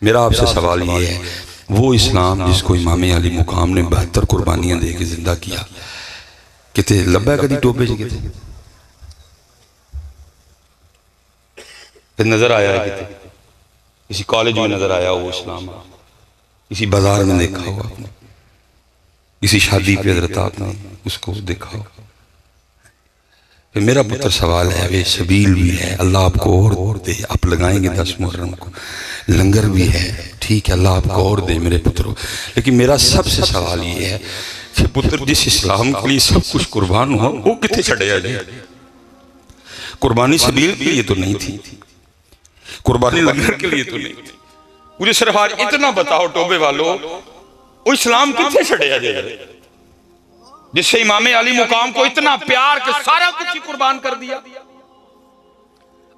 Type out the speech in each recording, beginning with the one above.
मेरा आपसे सवाल ये है, वो इस्लाम जिसको इमाम अली मुकाम ने 72 कुर्बानियां दे के जिंदा किया, कितने लब्बा कभी टोबे च कितने नजर आया है, कितने किसी कॉलेज में नजर आया वो इस्लाम, किसी बाजार में देखा हो आपने, किसी शादी पे हजरत आपने उसको देखा हो। फिर मेरा पुत्र सवाल है, वे सबील भी है, अल्लाह आपको और दे, आप लगाएंगे 10 मुहर्रम को, लंगर भी है, ठीक है, अल्लाह आपको और दे मेरे पुत्रों। लेकिन मेरा सबसे सवाल ये है कि पुत्र जिस इस्लाम के लिए सब कुछ कुर्बान हुआ वो कितने छड़े जाए? कुर्बानी सबील के लिए तो नहीं थी, कुर्बानी लंगर के लिए तो नहीं थी। मुझे सिर्फ आज इतना बताओ टोबे वालों, वो इस्लाम कितने छड़े जाए जिससे इमाम अली मुकाम को इतना प्यार के सारा कुछ ही कुर्बान कर दिया,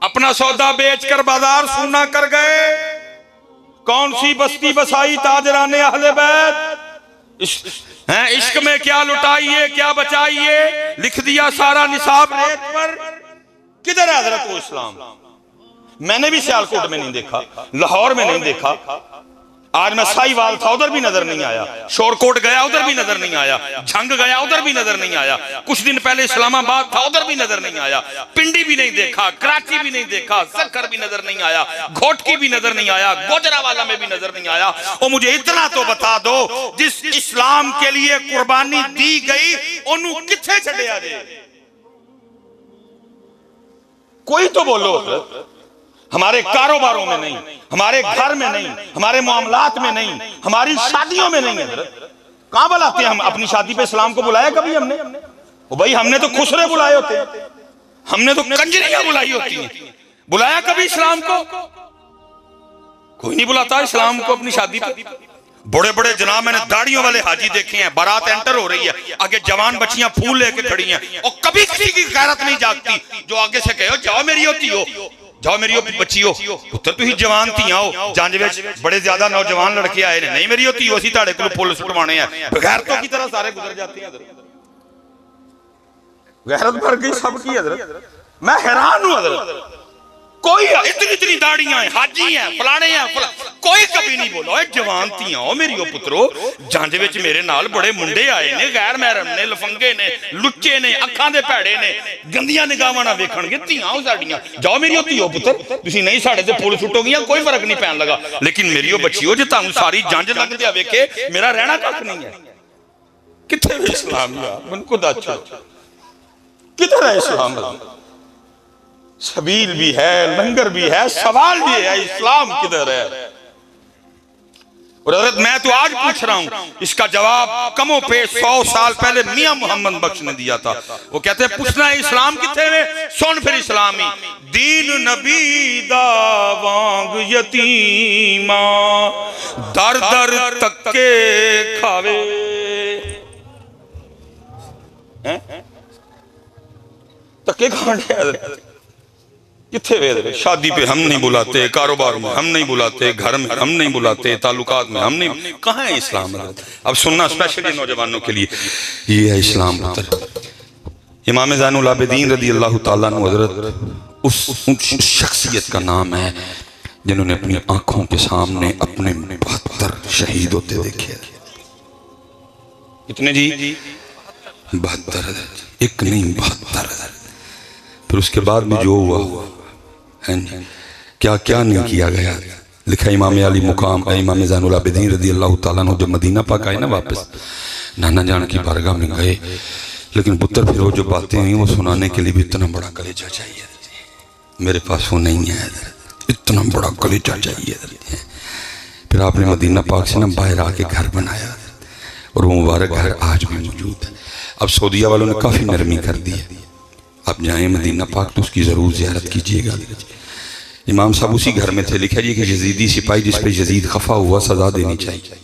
अपना सौदा बेचकर बाजार सूना कर गए। कौन सी बस्ती बसाई ताजराने अहले बैत, इश्क में क्या लुटाइए क्या बचाइए, लिख दिया सारा निसाब रेत पर। किधर है हजरत वो इस्लाम? मैंने भी सियालकोट में नहीं देखा, लाहौर में नहीं देखा, आज मैं साहिवाल था उधर भी नजर नहीं आया, शोरकोट गया उधर भी नजर नहीं आया, झंग गया उधर भी नजर नहीं आया, कुछ दिन पहले इस्लामाबाद था उधर भी नजर नहीं आया, पिंडी भी नहीं देखा, कराची भी नहीं देखा, सक्कर भी नजर नहीं आया, घोटकी भी नजर नहीं आया, गोजरावाला में भी नजर नहीं आया। और मुझे इतना तो बता दो, जिस इस्लाम के लिए कुर्बानी दी गई ओनू किथे छड़िया जे? कोई तो बोलो। हमारे कारोबारों में नहीं, हमारे घर में नहीं, हमारे मामलात में नहीं, हमारी शादियों में नहीं है। कहां बुलाते हैं हम अपनी शादी पे इस्लाम को? बुलाया कभी हमने? ओ भाई, हमने तो खुसरे बुलाए होते हैं, हमने तो कंजरियां बुलाई होती हैं, बुलाया कभी इस्लाम को? कोई नहीं बुलाता इस्लाम को अपनी शादी पे। बड़े बड़े जनाब मैंने दाढ़ियों वाले हाजी देखे हैं, बारात एंटर हो रही है, आगे जवान बच्चियां फूल लेके खड़ी हैं, और कभी किसी की गैरत नहीं जागती जो आगे से कहो जाओ मेरी होती हो, जाओ मेरी बच्ची हो, पुत्र तुम जवान धियां हो, जंज विच बड़े ज्यादा नौजवान लड़के आए ने, नहीं मेरी होती हो, असीं तुहाडे कोलों फुल सुटवाने हैं। बगैरतों की तरह सारे गुजर जाते हैं। गैरत भर गई सबकी हजरत। मैं हैरान हूं हजरत, कोई इतनी इतनी दाढ़ियां हैं, हाजी हैं, फलाने हैं, कोई कभी नहीं बोला जवान धियां हो मेरी पुत्रो। जंज विच मेरे नाल बड़े मुंडे आए ने, गैर महरम ने, लफंगे ने, लुच्चे ने, अखां दे भैड़े ने, गंदियां निगाहां नाल वेखणगे, धियां हो साडियां, जाओ मेरी धियो पुत्र, तुसीं नहीं साडे ते फुल सुटोगियां, कोई फर्क नहीं पैण लगा। लेकिन मेरी बच्ची हो, जे तुहानूं सारी जंज लगदे वेखे, मेरा रहना कख नहीं है। कित्थे है इस्लाम? मैनूं खुद दस, किधर है इस्लाम? सबील भी है, लंगर भी है, सवाल भी है, इस्लाम किधर है? और हजरत मैं तो आज पूछ रहा हूं, इसका जवाब कमो पे 100 साल पहले मियां मोहम्मद बख्श ने दिया था। वो कहते हैं पूछना है इस्लाम किथे वे? सुन फिर इस्लामी दीन नबी दा वांग यतीमा, दर दर तक्के खावे। तक्के खाने किथे वे? शादी पे हम नहीं बुलाते, कारोबार में हम नहीं बुलाते, घर में हम नहीं बुलाते, ताल्लुकात में हम नहीं। कहाँ है इस्लाम? अब सुनना स्पेशली नौजवानों के लिए, ये है इस्लाम पुत्र। इमाम ज़ैनुल आबिदीन रज़ी अल्लाह ताला अन्हु हज़रत उस शख्सियत का नाम है जिन्होंने अपनी आंखों के सामने अपने 72 शहीद होते देखे। कितने जी? 72, एक नहीं 72। फिर उसके बाद में जो हुआ है, क्या क्या नहीं किया गया। लिखा इमाम अली मुकाम इमाम ज़ैनुल आबिदीन रज़ी अल्लाह ताला अन्हु जब मदीना पाक आए ना वापस, नाना जान की बारगाह में गए, लेकिन पुत्र फिर वो जो बातें हुई वो सुनाने के लिए भी इतना बड़ा कलेजा चाहिए। मेरे पास वो नहीं है, इतना बड़ा कलेजा चाहिए। फिर आपने मदीना पाक से ना बाहर आके घर बनाया, और वो मुबारक घर आज भी मौजूद है। अब सऊदीया वालों ने काफ़ी नरमी कर दी है, आप जाएँ मदीना पाक तो उसकी ज़रूर ज़ियारत कीजिएगा। इमाम साहब उसी घर में थे। लिखा जी कि यजीदी सिपाही जिस पर यजीद खफा हुआ सज़ा देनी चाहिए।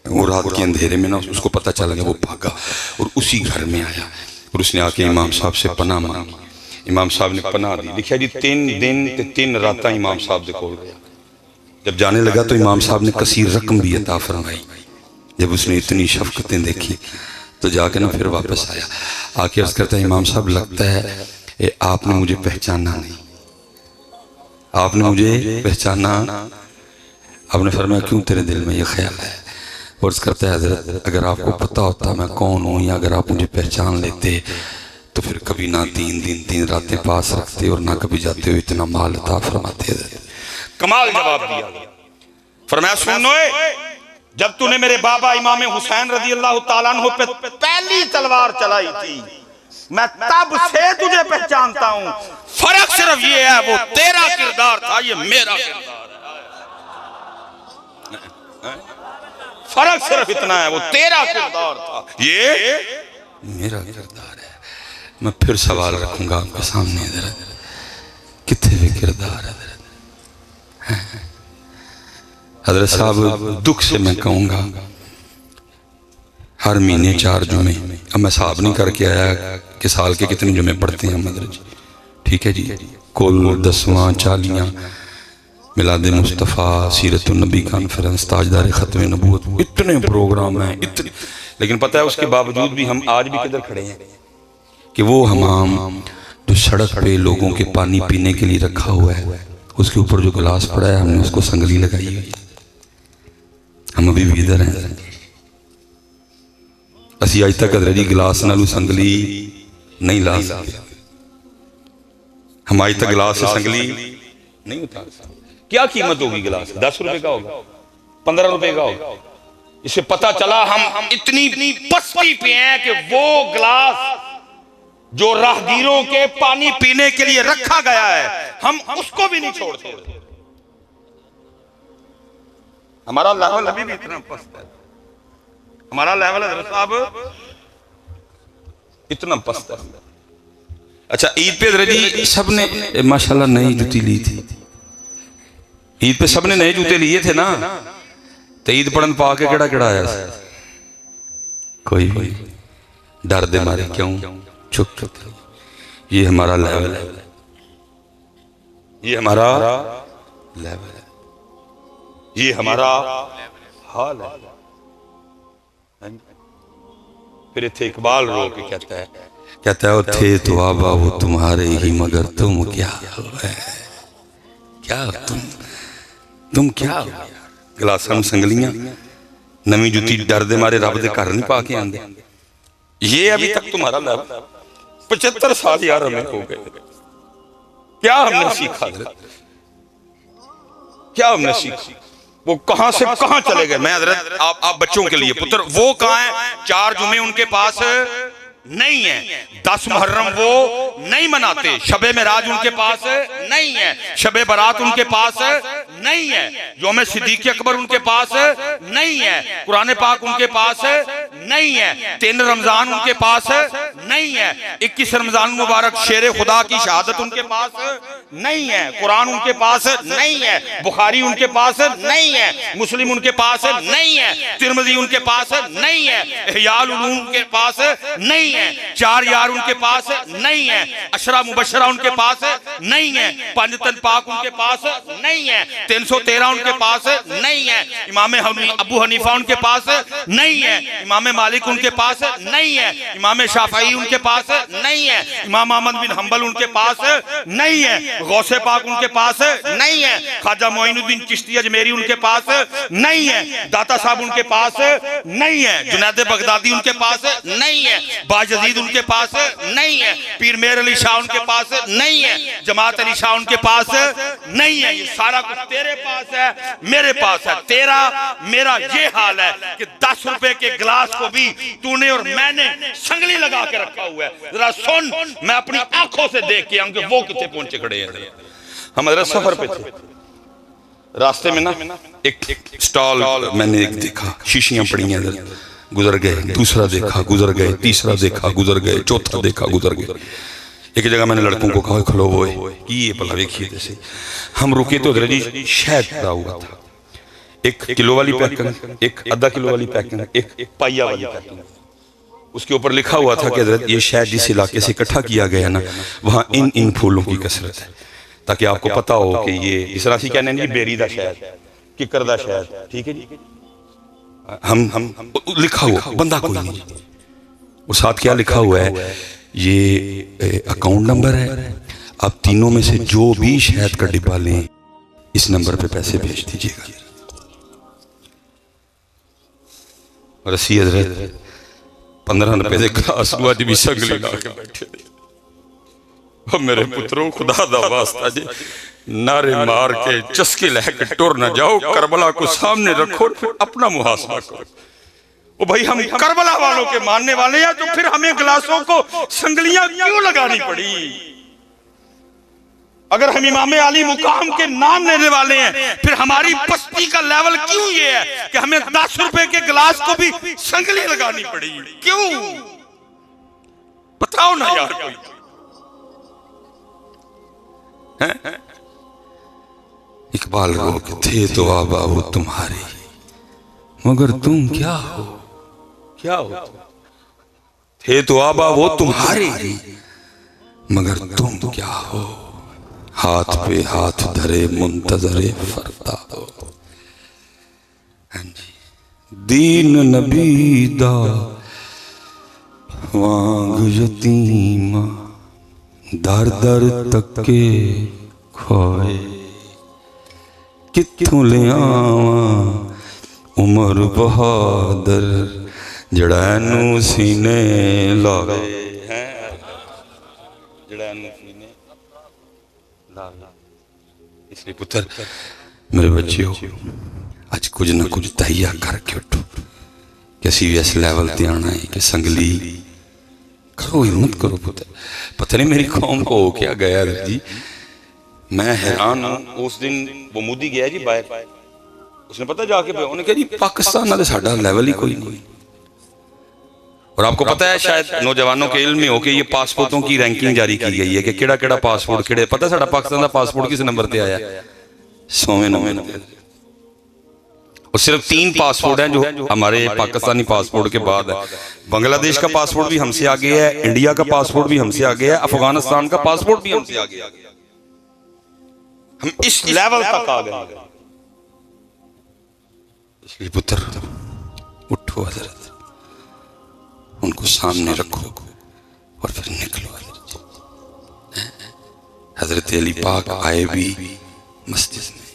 वो रात के अंधेरे में ना उसको पता चला गया, वो भागा और उसी घर में आया और उसने आके इमाम साहब से पनाह मांगी। इमाम साहब ने पनाह दी। लिखा जी 3 दिन ते 3 रात इमाम साहब दे कोल गया। जब जाने लगा तो इमाम साहब ने कसीर रकम भी अता फरमाई। जब उसने इतनी शफकतें देखी तो जाके ना फिर वापस आया, आके अर्ज करता है इमाम साहब लगता है आपने मुझे पहचाना नहीं, आपने मुझे पहचाना, आपने फरमाया क्यों तेरे दिल में ये ख्याल है? और अर्ज़ करता है हज़रत अगर आपको पता होता मैं कौन हूँ, या अगर आप मुझे पहचान लेते तो फिर कभी ना 3 दिन 3 रातें पास रखते और ना कभी जाते हुए इतना माल अता फरमाते। कमाल जवाब दिया। फरमाया सुनो, जब तूने मेरे बाबा इमाम हुसैन रज़ी अल्लाह ताला अन्हु पे पहली तलवार चलाई थी, मैं तब से तुझे पहचानता हूं। फर्क सिर्फ ये है वो तेरा किरदार था, ये मेरा किरदार है। फर्क सिर्फ इतना है, वो तेरा किरदार था, ये मेरा किरदार है। मैं फिर सवाल रखूंगा आपके सामने, जरा कितने वे किरदार है हज़रत साहब। दुख से मैं कहूँगा हर महीने 4 जुमे, अब मैं हिसाब नहीं करके आया कि साल के कितने जुमे पढ़ते हैं मदर जी, ठीक है जी, कुल 10वां 40वां मिलाद मुस्तफ़ा, सीरत नबी कॉन्फ्रेंस, ताजदार ख़त्म नबूवत, इतने प्रोग्राम हैं इतने। लेकिन पता है उसके बावजूद भी हम आज भी किधर खड़े हैं कि वो हमाम जो सड़क पे लोगों के पानी पीने के लिए रखा हुआ है, उसके ऊपर जो गिलास पड़ा है हमने उसको संगली लगाई हुई। हम अभी भी इधर हैं। असी आज तक जी गिलास नालू संगली नहीं ला सकते। हम आज तक गिलास से संगली नहीं उतार सकते। क्या कीमत होगी गिलास? 10 रुपए का होगा, 15 रुपए का होगा। इसे पता चला हम इतनी पस्ती पे हैं कि वो गिलास जो राहगीरों के पानी पीने के लिए रखा गया है, हम उसको भी नहीं छोड़ते। हमारा लेवल अभी भी इतना पस्त है, हमारा लेवल हज़रत साहब इतना पस्त है। अच्छा, ईद पे हज़रत जी सबने माशाल्लाह नई जूती ली थी। ईद पे सबने नए जूते लिए थे ना, तो ईद पढ़न पा के केड़ा केड़ा आया? कोई डर दे मारे क्यों चुप चुप। ये हमारा लेवल है, ये हमारा लेवल है, ये हमारा हाल है। फिर इत्थे इकबाल रो के कहता है थे तो आबा वो तुम्हारे ही, मगर तुम क्या हो, क्या तुम क्या हो? गिलासां संगलियां नवी जुती डर दे मारे रब दे घर नहीं पा के आंदे। ये अभी तक तुम्हारा लेवल। 75 साल यार हमें हो गए, क्या हमने सीखा? क्या हमने सीखा? वो कहां से कहां चले गए? मैं हज़रत आप बच्चों के लिए पुत्र वो कहां है? 4 जुमे उनके पास नहीं है, 10 मुहर्रम वो नहीं मनाते, शबे मेराज उनके पास नहीं है, शबे बारात उनके पास नहीं है, यौम सिद्दीक़ अकबर उनके पास नहीं है, कुरान पाक उनके पास नहीं है, 3 रमजान उनके पास नहीं है, 21 रमजान मुबारक शेर खुदा की शहादत उनके पास नहीं है, कुरान उनके पास नहीं है, बुखारी उनके पास नहीं है, मुस्लिम उनके पास नहीं है, तिरमिज़ी उनके पास नहीं है, इहयाउल उलूम उनके पास नहीं है, 4 यार उनके पास नहीं है, अशरा मुबशरा उनके पास नहीं है, 5 तन पाक उनके पास नहीं है, 313 उनके पास नहीं है, इमाम अबू हनीफा उनके पास नहीं है, इमाम मालिक उनके पास नहीं है, इमाम शाफई उनके पास नहीं है, इमाम अहमद बिन हंबल उनके पास नहीं है, गौसे पाक उनके पास नहीं है, ख्वाजा मोइनुद्दीन चिश्ती अजमेरी उनके पास नहीं है, दाता साहब उनके पास नहीं है, जुनैद बगदादी उनके पास नहीं है, बायजीद उनके पास नहीं है, पीर मेर अली शाह उनके पास नहीं है, जमात अली शाह उनके पास नहीं है। ये सारा कुछ तेरे पास है, मेरे पास है। तेरा मेरा ये हाल है कि 10 रुपए के गिलास को भी तूने और मैंने संगली लगा के रखा हुआ है। जरा सुन, मैं अपनी आंखों से देख के आऊंगा वो कितने पहुंचे खड़े हैं। हम अगर सफर पे थे, रास्ते में ना एक स्टॉल मैंने एक देखा, शीशियां पड़ी हैं, गुजर गए, दूसरा देखा गुजर गए, तीसरा देखा गुजर गए, चौथा देखा गुजर गए। एक जगह मैंने लड़कों को कहा खलो वो कि ये भला देखिए जैसे। हम रुके तो जी शहद पड़ा हुआ था, 1 किलो वाली पैकिंग, एक आधा किलो वाली पैकिंग, एक पाइया वाली पैकिंग। उसके ऊपर लिखा हुआ था कि हज़रत ये शहद जिस इलाके से इकट्ठा किया गया ना, वहाँ इन फूलों की कसरत है, ताकि आपको पता हो कि ये इस राशि कहने नहीं बेरी दा शहद, किकर दा शहद, ठीक है जी। हम लिखा हुआ बंदा कोई नहीं, और साथ क्या लिखा हुआ है, ये अकाउंट नंबर है, आप तीनों में से जो भी शहद का डिब्बा लें इस नंबर पे पैसे भेज दीजिएगा। और असी हजरत 15 रुपए के गिलास अज भी संगली ला के बैठे। मेरे पुत्रों खुदा दा वास्ता जी नारे मार के चस्के लहके टुर न जाओ, करबला को सामने रखो, फिर अपना मुहासबा करो। ओ भाई हम करबला वालों के मानने वाले हैं, तो फिर हमें गिलासों को संगलियां क्यों लगानी पड़ी? अगर हम इमाम अली मुकाम के नाम लेने वाले हैं, फिर हमारी पस्ती का लेवल क्यों ये है कि हमें 10 रुपए के गिलास को भी संगली लगानी पड़ी? क्यों? बताओ ना यार कोई। इकबाल रो के थे तो आबा वो तुम्हारे, मगर तुम क्या हो? क्या हो? थे तो आबा वो तुम्हारे, मगर तुम क्या हो? हाथ पे हाथ धरे मुंतजरे फरदा हो। दीन नबी दा वांग यतीमा, दर दर तके खोए, कित्थों ले आवां उमर बहादुर, जड़ा नू सीने लावे, जड़ा नू सीने लावे। इसलिए पुत्र मेरे बच्चों, अज कुछ ना कुछ तहिया करके उठो कि असी भी इस लैवल ते आना है कि संगली करो, हिम्मत करो पुत्र। पता नहीं मेरी कौम को हो क्या गया जी, मैं हैरान हूं। उस दिन वो मोदी गया जी बाहर, उसने पता जाके उन्हें कहा जी पाकिस्तान ना साडा लेवल ही कोई नहीं। और आपको पता है शायद नौजवानों के इल्म में हो कि ये पासपोर्टों की रैंकिंग जारी की गई है कि केड़ा केड़ा पासपोर्ट केड़े, पता है साडा पाकिस्तान का पासपोर्ट किस नंबर पे आया? 100वें नंबर। और सिर्फ 3 पासपोर्ट हैं जो हमारे पाकिस्तानी पासपोर्ट के बाद है। बांग्लादेश का पासपोर्ट भी हमसे आगे है, इंडिया का पासपोर्ट भी हमसे आगे है, अफगानिस्तान का पासपोर्ट भी हमसे आगे है। हम इस लेवल तक आ गए। इसलिए पुत्र उठो हजरत, उनको सामने रखो और फिर निकलो। हजरत अली पाक आए भी मस्जिद में,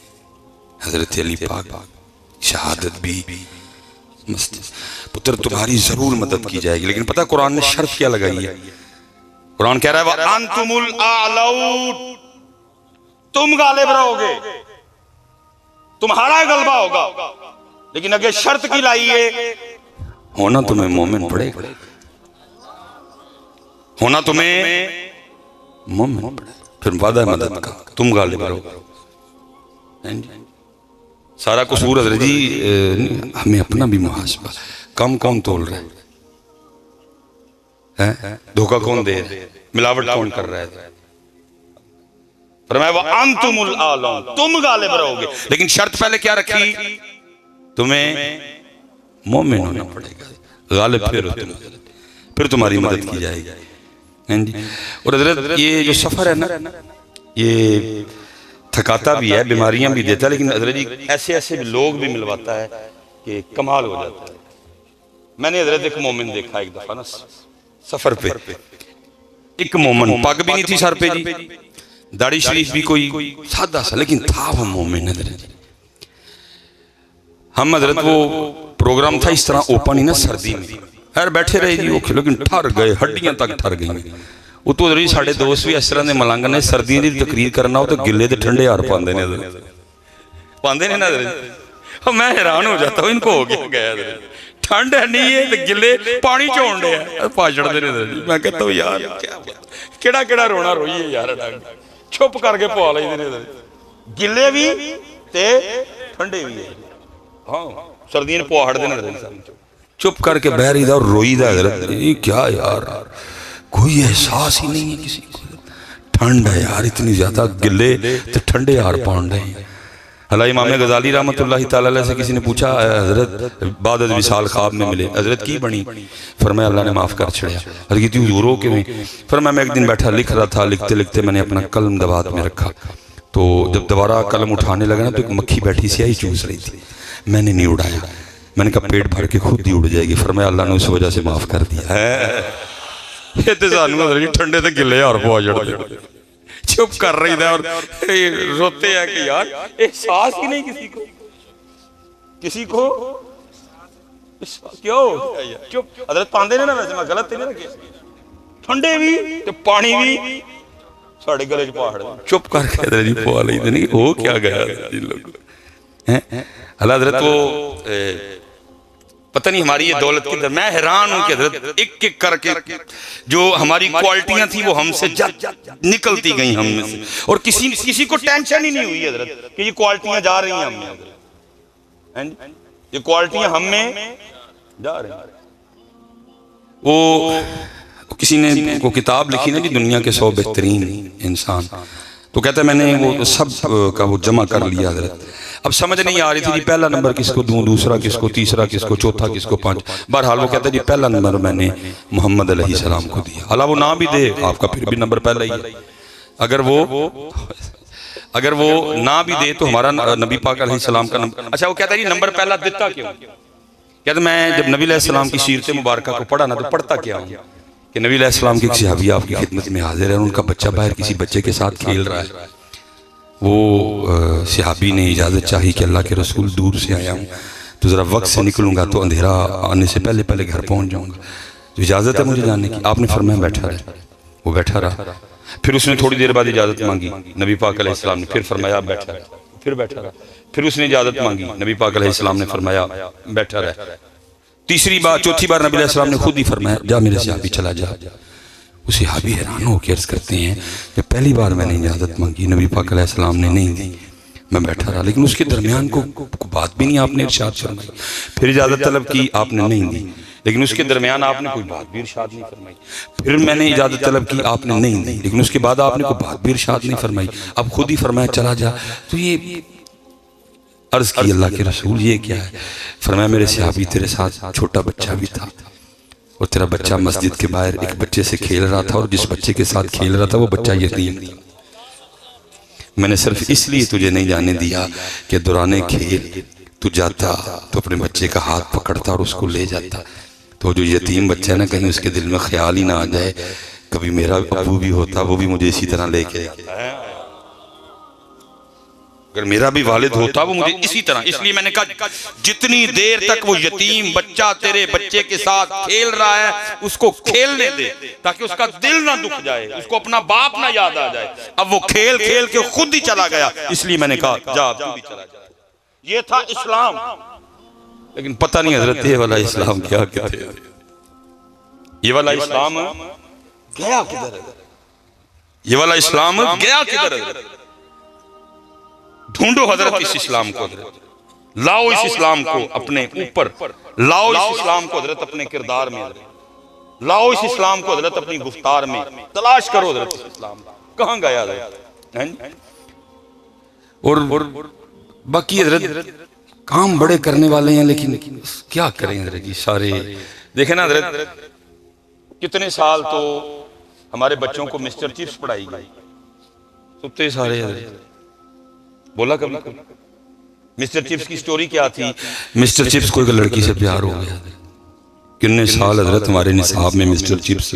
हजरत अली पाक शहादत भी मस्जिद। पुत्र तुम्हारी जरूर मदद की जाएगी, लेकिन पता कुरान ने शर्त क्या लगाई है? कुरान कह रहा है वा अंतुमुल आलौन, तुम गालिब रहोगे, तुम्हारा गलबा होगा, लेकिन अगर शर्त की लाई है होना तुम्हें मोमिन पड़ेगा, होना तुम्हें मोमिन पड़ेगा। फिर वादा है मदद का, तुम गालिब रहोगे। सारा कसूर हजरत जी हमें अपना भी मुहासबा, कम कौन तोल रहा है, धोखा कौन दे रहा है, मिलावट कौन कर रहा है? फरमाया वा अंतुमुल आलौन, तुम गालिब रहोगे, लेकिन शर्त पहले क्या रखी? तुम्हें मोमिन होना पड़ेगा, गालिब फिर तुम्हारी मदद की जाएगी। और हजरत ये जो सफर है ना, ये थकाता भी है, बीमारियां भी देता है, लेकिन हजरत जी ऐसे ऐसे लोग भी मिलवाता है कि कमाल हो जाता है। मैंने हजरत एक मोमिन देखा एक दफा ना सफर पे, एक मोमिन, पग भी नहीं थी सर पे जी, दाढ़ी शरीफ भी कोई सादा सा, लेकिन था वो मोमिन। हजरत हम हजरत वो प्रोग्राम था इस तरह ओपन ही ना सर्दी में, यार बैठे रहे जी ओके, लेकिन ठर गए, हड्डियां तक ठर गई। उतो जी साडे दोस्त भी इस तरह के मलंग ने, सर्दियों की तकरीर करना हो तो गिले तो ठंडे हार पाते ने ना। मैं हैरान हो जाता हूँ, इनको हो गया ठंड है नहीं है तो गिले पानी चोन रहे भाषण दे। मैं कहता हूँ यार केड़ा केड़ा रोना रोईए यार, चुप करके पवा लेंगे, गिले भी ते ठंडे भी। हाँ सर्दियों पवा हटते, चुप करके बह रही था और रोई था। क्या यार कोई एहसास ही नहीं है किसी को, ठंड है यार इतनी ज्यादा, गिले तो ठंडे हार पाउंड है। हला इमाम गजाली रहमतुल्लाह तआला अलैह से किसी ने पूछा हजरत बाद विसाल ख्वाब में मिले, हजरत की बनी? फरमाया अल्लाह ने माफ कर छड़िया। हजरत की तू रो के में? फरमाया मैं एक दिन बैठा लिख रहा था, लिखते लिखते मैंने अपना कलम दबात में रखा, तो जब दोबारा कलम उठाने लगा ना तो एक मक्खी बैठी स्याही चूस रही थी, मैंने नहीं उड़ाया, मैंने कहा पेट भर के खुद ही उड़ जाएगी। फरमाया अल्लाह ने उस वजह से माफ कर दिया है। ये तो सानू ठंडे तो गिले हार पवा चढ़ते, चुप कर रही था और रोते हैं कि यार एहसास ही नहीं किसी को क्यों चुप हजरत पांदे ने ना, वैसे मैं गलत नहीं रखे, ठंडे भी ते पानी भी साढ़े गले च पहाड़ चुप करके हजरत जी पवा लेते नहीं हो क्या गया इन लोग हैं। अल्लाह हजरत वो पता नहीं हमारी ये दौलत की, मैं हैरान हूं कि हजरत एक एक करके जो हमारी क्वालिटियां थी वो हमसे निकलती गई हम में से, और किसी को टेंशन ही नहीं हुई हजरत कि ये क्वालिटियां जा रही हैं हम में, ये क्वालिटियां हम में जा रही हैं। वो किसी ने वो किताब लिखी ना जी, दुनिया के 100 बेहतरीन इंसान, तो कहता है मैंने वो सब का वो जमा कर लिया हजरत। अब समझ नहीं आ रही थी जी पहला नंबर किसको दूं, दूसरा किसको, तीसरा किसको, चौथा किसको, पांच। बहरहाल वो कहता है जी पहला नंबर मैंने मोहम्मद अलैहिस्सलाम को दिया। अल्लाह वो ना भी दे आपका फिर भी नंबर पहला ही है। अगर वो ना भी दे तो हमारा नबी पाक अलैहिस्सलाम का नंबर। अच्छा वो कहता है जी नंबर पहला देता क्यों? कहते मैं जब नबी अलैहिस्सलाम की सीरत मुबारक को पढ़ा ना तो पढ़ता क्या हूँ कि नबी अलैहिस्सलाम के एक सहाबी आपकी खिदमत में हाजिर है, उनका बच्चा बाहर किसी बच्चे के साथ खेल रहा है। वो सहाबी ने इजाज़त चाही कि अल्लाह के रसूल दूर से आया हूँ तो ज़रा वक्त से निकलूँगा तो अंधेरा आने से पहले पहले घर पहुँच जाऊँगा, तो इजाज़त है मुझे जाने की? आपने फरमाया बैठा रहे। वो बैठा रहा। फिर उसने थोड़ी देर बाद इजाज़त मांगी, नबी पाक अलैहिस्सलाम ने फिर फरमाया बैठा रहे, फिर बैठा रहा। फिर उसने इजाज़त मांगी, नबी पाक अलैहिस्सलाम ने फरमाया बैठा रहे। तीसरी बार चौथी बार नबी अलैहिस्सलाम ने खुद ही फरमाया जा मेरे सहाबी चला जा। उसे सहाबी हैरान होकर अर्ज़ करते हैं कि पहली बार मैंने इजाज़त मांगी, नबी पाक अलैहिस्सलाम ने नहीं दी, मैं बैठा रहा, लेकिन उसके दरमियान को बात भी नहीं आपने इरशाद फरमाई। फिर इजाज़त तलब की, आपने नहीं दी, लेकिन उसके दरमियान आपने कोई बात भी इरशाद नहीं फरमाई। फिर मैंने इजाज़त तलब की, आपने नहीं दी, लेकिन उसके बाद आपने कोई बात भी इरशाद नहीं फरमाई। अब खुद ही फरमाया चला जा। तो ये अर्ज़ की अल्लाह के रसूल ये क्या है? फरमाया मेरे सहाबी तेरे साथ छोटा बच्चा भी था और तेरा बच्चा मस्जिद के बाहर एक बच्चे से खेल रहा था, और जिस बच्चे के साथ खेल रहा था वो बच्चा यतीम था। मैंने सिर्फ इसलिए तुझे नहीं जाने दिया कि दौराने खेल तू जाता तो अपने बच्चे का हाथ पकड़ता और उसको ले जाता, तो जो यतीम बच्चा है ना कहीं उसके दिल में ख्याल ही ना आ जाए कभी मेरा अबू भी होता वो भी मुझे इसी तरह लेके, अगर मेरा भी वालिद होता वो मुझे इसी तरह। इसलिए मैंने कहा जितनी देर तक वो यतीम बच्चा तेरे बच्चे के साथ खेल रहा है उसको खेलने दे, ताकि उसका दिल ना दुख जाए, उसको अपना बाप ना याद आ जाए। अब वो खेल खेल के खुद ही चला गया, इसलिए मैंने कहा जा तू भी चला जा। ये था इस्लाम। लेकिन पता नहीं हजरत ये वाला इस्लाम क्या कहते हैं, ये वाला इस्लाम गया किधर है, ये वाला इस्लाम गया किधर है? ढूंढो हजरत इस इस्लाम को, लाओ इस इस्लाम को अपने ऊपर, लाओ इस इस्लाम को हजरत अपने किरदार में, लाओ इस इस्लाम को हजरत अपनी गुफ्तार में, तलाश करो हजरत इस इस्लाम कहाँ गया है। और बाकी हजरत काम बड़े करने वाले हैं, लेकिन क्या करें हजरत जी सारे देखे ना हजरत, कितने साल तो हमारे बच्चों को मिस्टर चिप्स पढ़ाई गई, सुनते सारे हजरत बोला कभी मिस्टर चिप्स की स्टोरी क्या थी? मिस्टर चिप्स को एक लड़की से प्यार हो गया, कितने साल हजरत हमारे निसाब में मिस्टर चिप्स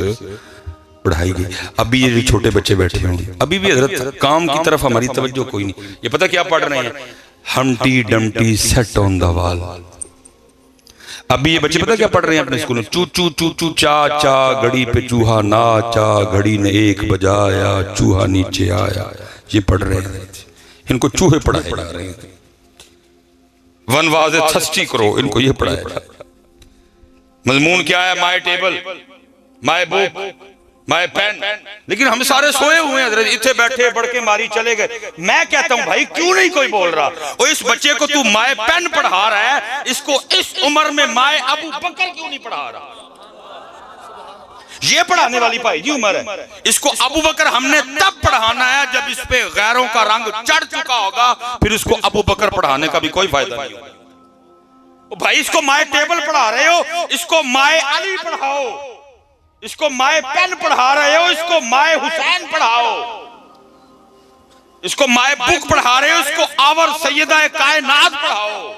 पढ़ाई गई। अभी ये छोटे बच्चे बैठे होंगे, अभी भी हजरत काम की तरफ हमारी तवज्जो कोई नहीं। ये पता क्या पढ़ रहे हैं? Humpty Dumpty set on the wall. अभी ये बच्चे पता क्या पढ़ रहे हैं अपने स्कूल में? चू चू चू चू चा चा घड़ी पे चूहा नाचा, घड़ी ने 1 बजाया, चूहा नीचे आया। ये पढ़ रहे हैं, इनको चूहे पढ़ाए जा रहे हैं। वन वाज थर्स्टी करो, इनको ये पढ़ाया जा रहा है। मजमून क्या है? My table, my book, my pen. लेकिन हम सारे सोए हुए हैं हजरत, इतने बैठे बढ़ के मारी चले गए। मैं कहता हूं भाई क्यों नहीं कोई बोल रहा? और इस बच्चे को तू माय पेन पढ़ा रहा है, इसको इस उम्र में माय अबू बकर क्यों नहीं पढ़ा रहा? ये पढ़ाने वाली भाई जी उम्र है। इसको अबू बकर हमने तब पढ़ाना है जब इस पे गैरों का रंग चढ़ चुका होगा, फिर उसको अबू बकर पढ़ाने का भी कोई फायदा नहीं होगा। भाई इसको माय टेबल पढ़ा रहे हो, इसको माय अली पढ़ाओ, इसको माय पेन पढ़ा रहे हो, इसको माय हुसैन पढ़ाओ, इसको माय बुक पढ़ा रहे हो, इसको आवर सैयदा कायनात पढ़ाओ।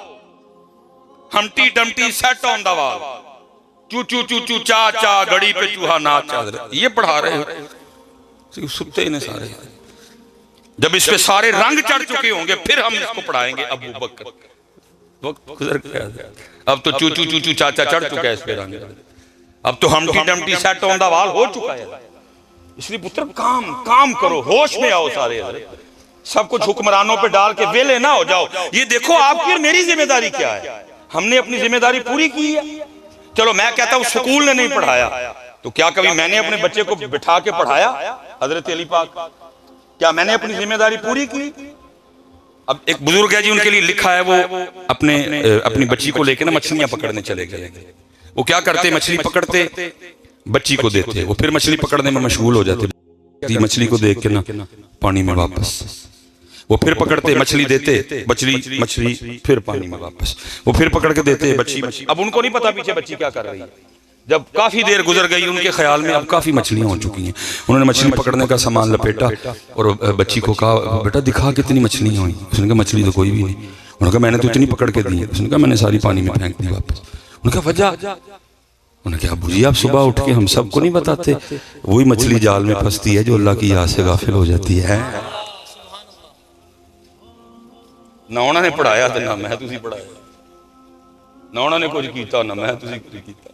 Humpty Dumpty set on the wall, चू चू चू चू चा चा घड़ी पे चूहा नाचा, ये पढ़ा रहे हो। सुनते ही नहीं सारे। जब इस पे सारे रंग चढ़ चुके होंगे फिर हम इसको पढ़ाएंगे अबू बकर। वक्त गुजर गया। अब तो चू चू चू चू चाचा चढ़ चुका है इस पे रंग, अब तो हमटी Dumpty set on the wall हो चुका है। इसलिए पुत्र काम काम करो, होश में आओ सारे, सब कुछ हुक्मरानों पे डाल के वेले ना हो जाओ। ये देखो आपकी और मेरी जिम्मेदारी क्या है, हमने अपनी जिम्मेदारी पूरी की है। चलो मैं कहता हूं स्कूल ने नहीं पढ़ाया, तो क्या कभी मैंने अपने बच्चे को बिठा के पढ़ाया हजरत अली पाक? क्या मैंने अपनी जिम्मेदारी पूरी की? अब एक बुजुर्ग है जी, उनके लिए लिखा है, वो अपनी बच्ची को लेकर ना मछलियां पकड़ने चले गए। वो क्या करते, मछली पकड़ते बच्ची को देते, वो फिर मछली पकड़ने में मशगूल हो जाते, मछली को देख के ना पानी में वापस, वो फिर पकड़ते मछली देते, मछली फिर पानी में वापस, वो फिर पकड़ के देते बच्ची। अब उनको नहीं पता पीछे बच्ची क्या कर रही है। जब काफी देर गुजर गई, उनके ख्याल में अब काफी मछलियां हो चुकी हैं, उन्होंने मछली पकड़ने का सामान लपेटा और बच्ची को कहा, बेटा दिखा कितनी मछलियां हुई। उसने कहा मछली तो कोई भी नहीं। उन्होंने कहा मैंने तो इतनी पकड़ के दी है। उसने कहा मैंने सारी पानी में फेंक दी वापस। उन्होंने कहा वजह? उन्होंने कहा अबू जी आप सुबह उठ के हम सबको नहीं बताते, वही मछली जाल में फंसती है जो अल्लाह की याद से गाफिल हो जाती है। ना उन्होंने पढ़ाया तो ना मैं तुसी पढ़ाया, ना उन्होंने कुछ किया ना मैं तुसी कुछ किया,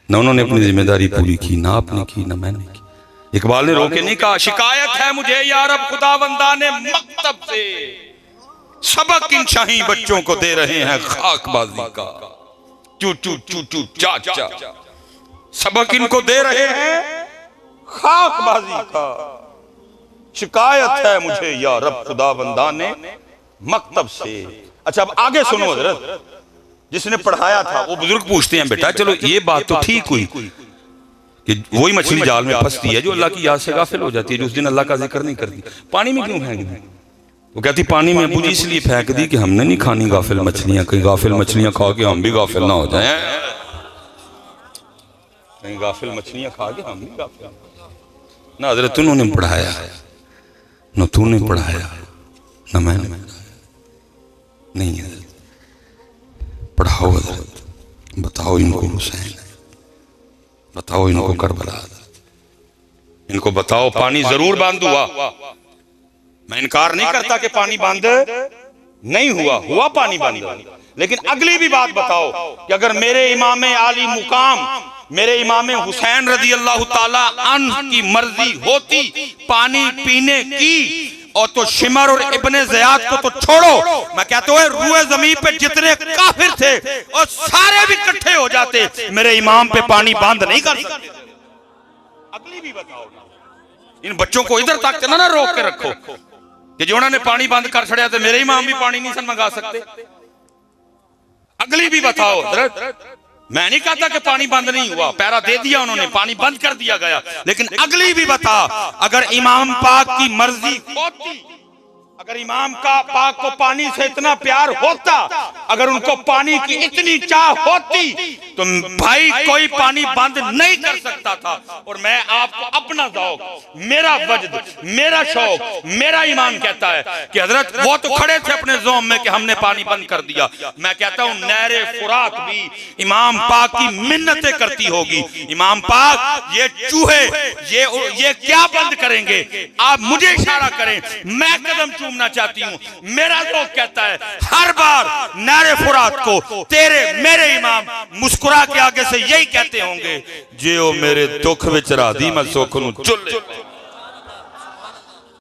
ना उन्होंने अपनी जिम्मेदारी पूरी की, ना आपने की ना मैंने की। इकबाल ने रोके नहीं कहा, शिकायत है मुझे यार अब खुदावंदा ने मकतब से, सबक इन शाही बच्चों को दे रहे हैं खाकबाजी का, चू चू चू चू चा चा, सबक इनको दे रहे हैं खाकबाजी का। शिकायत है मुझे या रब खुदावंदा ने मकतब से। अच्छा अब आगे सुनो हजरत, जिसने पढ़ाया था वो बुजुर्ग पूछते हैं, बेटा चलो ये बात तो ठीक हुई कि वही मछली जाल में फंसती है जो अल्लाह की याद से गाफिल हो जाती है, जो उस दिन अल्लाह का जिक्र नहीं करती, पानी में क्यों फेंक दी? वो कहती पानी में अबू जी इसलिए फेंक दी कि हमने नहीं खानी गाफिल मछलियां, कहीं गाफिल मछलियां खा के हम भी गाफिल ना हो जाएं, कहीं गाफिल मछलियां खा के हम भी गाफिल ना। हजरत तूने पढ़ाया न तूने पढ़ाया न मैंने नहीं है। पढ़ाओ हजरत, बताओ इनको हुसैन, बताओ इनको करबला, इनको बताओ पानी जरूर बंद हुआ। मैं इनकार नहीं करता कि पानी बंद नहीं हुआ, हुआ पानी बंद, लेकिन अगली भी बात बताओ कि अगर मेरे इमाम आली मुकाम, मेरे इमाम हुसैन रजी अल्लाह ताला अन्हु की मर्जी होती पानी पीने की, और तो शिमर और इब्ने ज़ियाद को तो छोड़ो, मैं कहता हूं रूए जमीन पे जितने काफिर थे और सारे भी इकट्ठे हो जाते, मेरे इमाम पे पानी बंद नहीं कर सकते। अगली भी बताओ, इन बच्चों को इधर तक ना रोक के रखो कि जो उन्होंने पानी बंद कर छड़िया तो मेरे इमाम भी पानी नहीं मंगा सकते। अगली भी बताओ हजरत, मैं नहीं कहता कि पानी बंद नहीं हुआ, पैरा दे दिया उन्होंने, पानी बंद कर दिया गया, लेकिन अगली भी बता, अगर इमाम पाक की मर्जी होती, अगर इमाम का पाक को पानी से इतना प्यार होता, अगर उनको पानी की इतनी चाह होती, तो भाई कोई पानी बंद नहीं कर सकता था। और मैं आपको अपना ज़ौक़, मेरा वजद, मेरा शौक, मेरा ईमान कहता है कि हजरत वो तो खड़े थे अपने ज़ोम में कि हमने पानी बंद कर दिया। मैं कहता हूं नहरे फुरात भी इमाम पाक की मिन्नतें करती होगी, इमाम पाक ये चूहे ये क्या बंद करेंगे, आप मुझे इशारा करें, मैं कदम चूमना चाहती हूं। मेरा लोग कहता है हर बार नारे फुरात को तेरे मेरे इमाम मुस्कुरा के आगे से यही कहते होंगे, जे ओ मेरे दुख विच राधी मैं सुख नूं चुल